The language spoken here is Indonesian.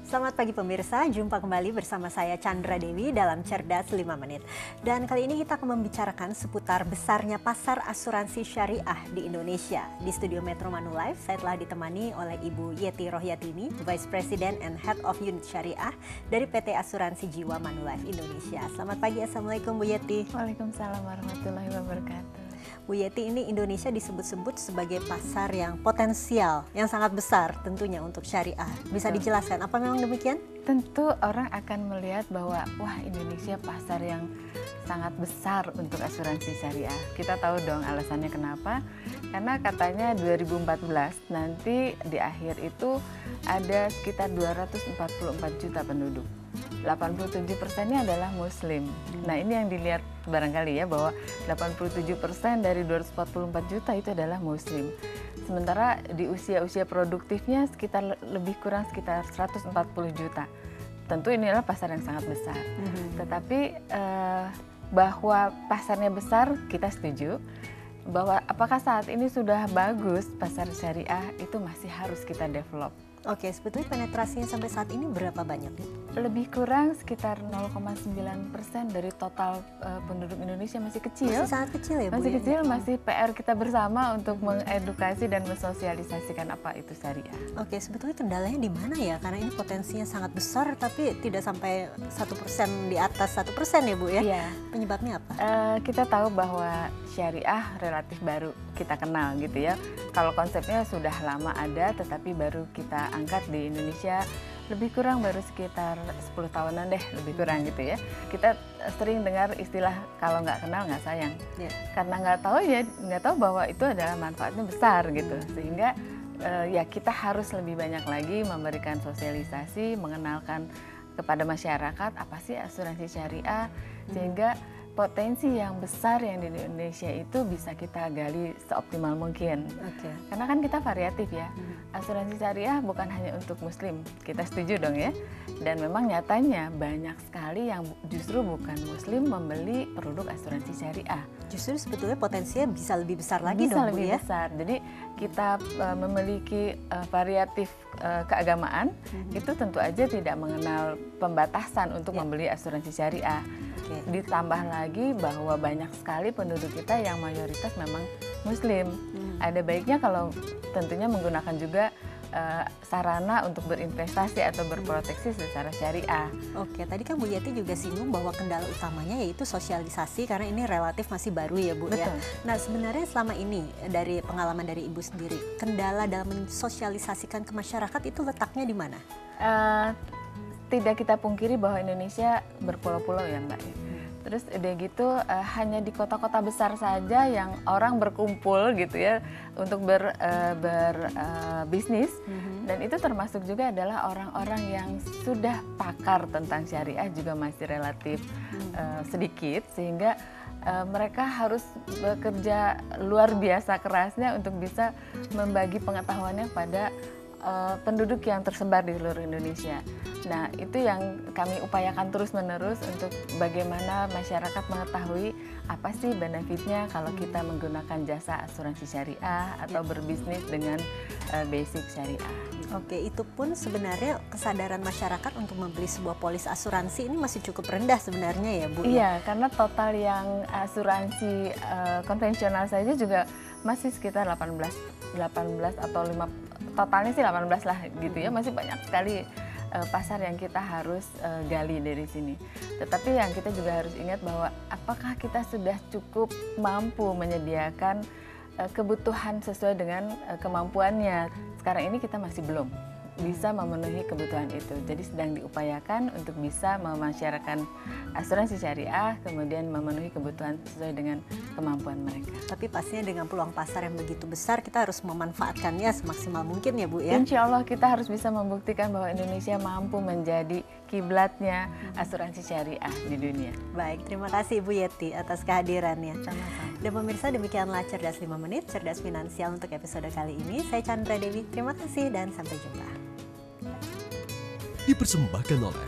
Selamat pagi pemirsa, jumpa kembali bersama saya Chandra Dewi dalam Cerdas 5 Menit. Dan kali ini kita akan membicarakan seputar besarnya pasar asuransi syariah di Indonesia. Di studio Metro Manulife, saya telah ditemani oleh Ibu Yeti Rohyatini, Vice President and Head of Unit Syariah dari PT Asuransi Jiwa Manulife Indonesia. Selamat pagi, Assalamualaikum Bu Yeti. Waalaikumsalam warahmatullahi wabarakatuh. Bu Yeti, ini Indonesia disebut-sebut sebagai pasar yang potensial, yang sangat besar tentunya untuk syariah. Bisa dijelaskan, apa memang demikian? Tentu orang akan melihat bahwa wah, Indonesia pasar yang sangat besar untuk asuransi syariah. Kita tahu dong alasannya kenapa. Karena katanya 2014 nanti di akhir itu ada sekitar 244 juta penduduk. 87%-nya adalah Muslim. Nah, ini yang dilihat barangkali ya, bahwa 87% dari 244 juta itu adalah Muslim. Sementara di usia-usia produktifnya lebih kurang sekitar 140 juta. Tentu ini adalah pasar yang sangat besar. Tetapi bahwa pasarnya besar, kita setuju. Bahwa apakah saat ini sudah bagus pasar syariah, itu masih harus kita develop. Oke, sebetulnya penetrasinya sampai saat ini berapa banyak? Lebih kurang sekitar 0,9% dari total penduduk Indonesia, masih kecil. Masih sangat kecil ya Bu? Masih kecil, masih PR kita bersama untuk mengedukasi dan mensosialisasikan apa itu syariah. Oke, sebetulnya kendalanya di mana ya? Karena ini potensinya sangat besar, tapi tidak sampai 1%, di atas 1% ya Bu ya? Iya. Penyebabnya apa? Kita tahu bahwa syariah relatif baru kita kenal gitu ya. Kalau konsepnya sudah lama ada, tetapi baru kita angkat di Indonesia lebih kurang baru sekitar 10 tahunan deh, lebih kurang gitu ya. Kita sering dengar istilah kalau nggak kenal nggak sayang. Karena nggak tahu bahwa itu adalah manfaatnya besar gitu. Sehingga ya kita harus lebih banyak lagi memberikan sosialisasi, mengenalkan kepada masyarakat apa sih asuransi syariah, sehingga potensi yang besar yang di Indonesia itu bisa kita gali seoptimal mungkin. Karena kan kita variatif ya. Asuransi syariah bukan hanya untuk Muslim, kita setuju dong ya. Dan memang nyatanya banyak sekali yang justru bukan Muslim membeli produk asuransi syariah. Justru sebetulnya potensinya bisa lebih besar lagi bisa dong Bu lebih ya? besar. Jadi kita memiliki variatif keagamaan, itu tentu aja tidak mengenal pembatasan untuk membeli asuransi syariah. Ditambah lagi bahwa banyak sekali penduduk kita yang mayoritas memang Muslim. Ada baiknya kalau tentunya menggunakan juga sarana untuk berinvestasi atau berproteksi secara syariah. Oke, tadi kan Bu Yeti juga singgung bahwa kendala utamanya yaitu sosialisasi, karena ini relatif masih baru ya Bu. Betul. Ya. Nah, sebenarnya selama ini dari pengalaman dari Ibu sendiri, kendala dalam mensosialisasikan ke masyarakat itu letaknya di mana? Tidak kita pungkiri bahwa Indonesia berpulau-pulau ya Mbak. Terus udah gitu hanya di kota-kota besar saja yang orang berkumpul gitu ya untuk berbisnis. Dan itu termasuk juga adalah orang-orang yang sudah pakar tentang syariah juga masih relatif sedikit, sehingga mereka harus bekerja luar biasa kerasnya untuk bisa membagi pengetahuannya pada penduduk yang tersebar di seluruh Indonesia. Nah, itu yang kami upayakan terus-menerus untuk bagaimana masyarakat mengetahui apa sih benefitnya kalau kita menggunakan jasa asuransi syariah atau berbisnis dengan basic syariah. Oke, itu pun sebenarnya kesadaran masyarakat untuk membeli sebuah polis asuransi ini masih cukup rendah sebenarnya ya Bu? Iya, karena total yang asuransi konvensional saja juga masih sekitar 18 atau 5, totalnya sih 18 lah gitu ya, masih banyak sekali pasar yang kita harus gali dari sini. Tetapi yang kita juga harus ingat bahwa apakah kita sudah cukup mampu menyediakan kebutuhan sesuai dengan kemampuannya. Sekarang ini kita masih belum bisa memenuhi kebutuhan itu. Jadi sedang diupayakan untuk bisa memasyarakatkan asuransi syariah, kemudian memenuhi kebutuhan sesuai dengan kemampuan mereka. Tapi pastinya dengan peluang pasar yang begitu besar, kita harus memanfaatkannya semaksimal mungkin ya Bu ya? Insya Allah kita harus bisa membuktikan bahwa Indonesia mampu menjadi kiblatnya asuransi syariah di dunia. Baik, terima kasih Bu Yeti atas kehadirannya. Sama-sama. Dan pemirsa, demikianlah Cerdas 5 Menit, Cerdas Finansial untuk episode kali ini. Saya Chandra Dewi, terima kasih dan sampai jumpa. Dipersembahkan oleh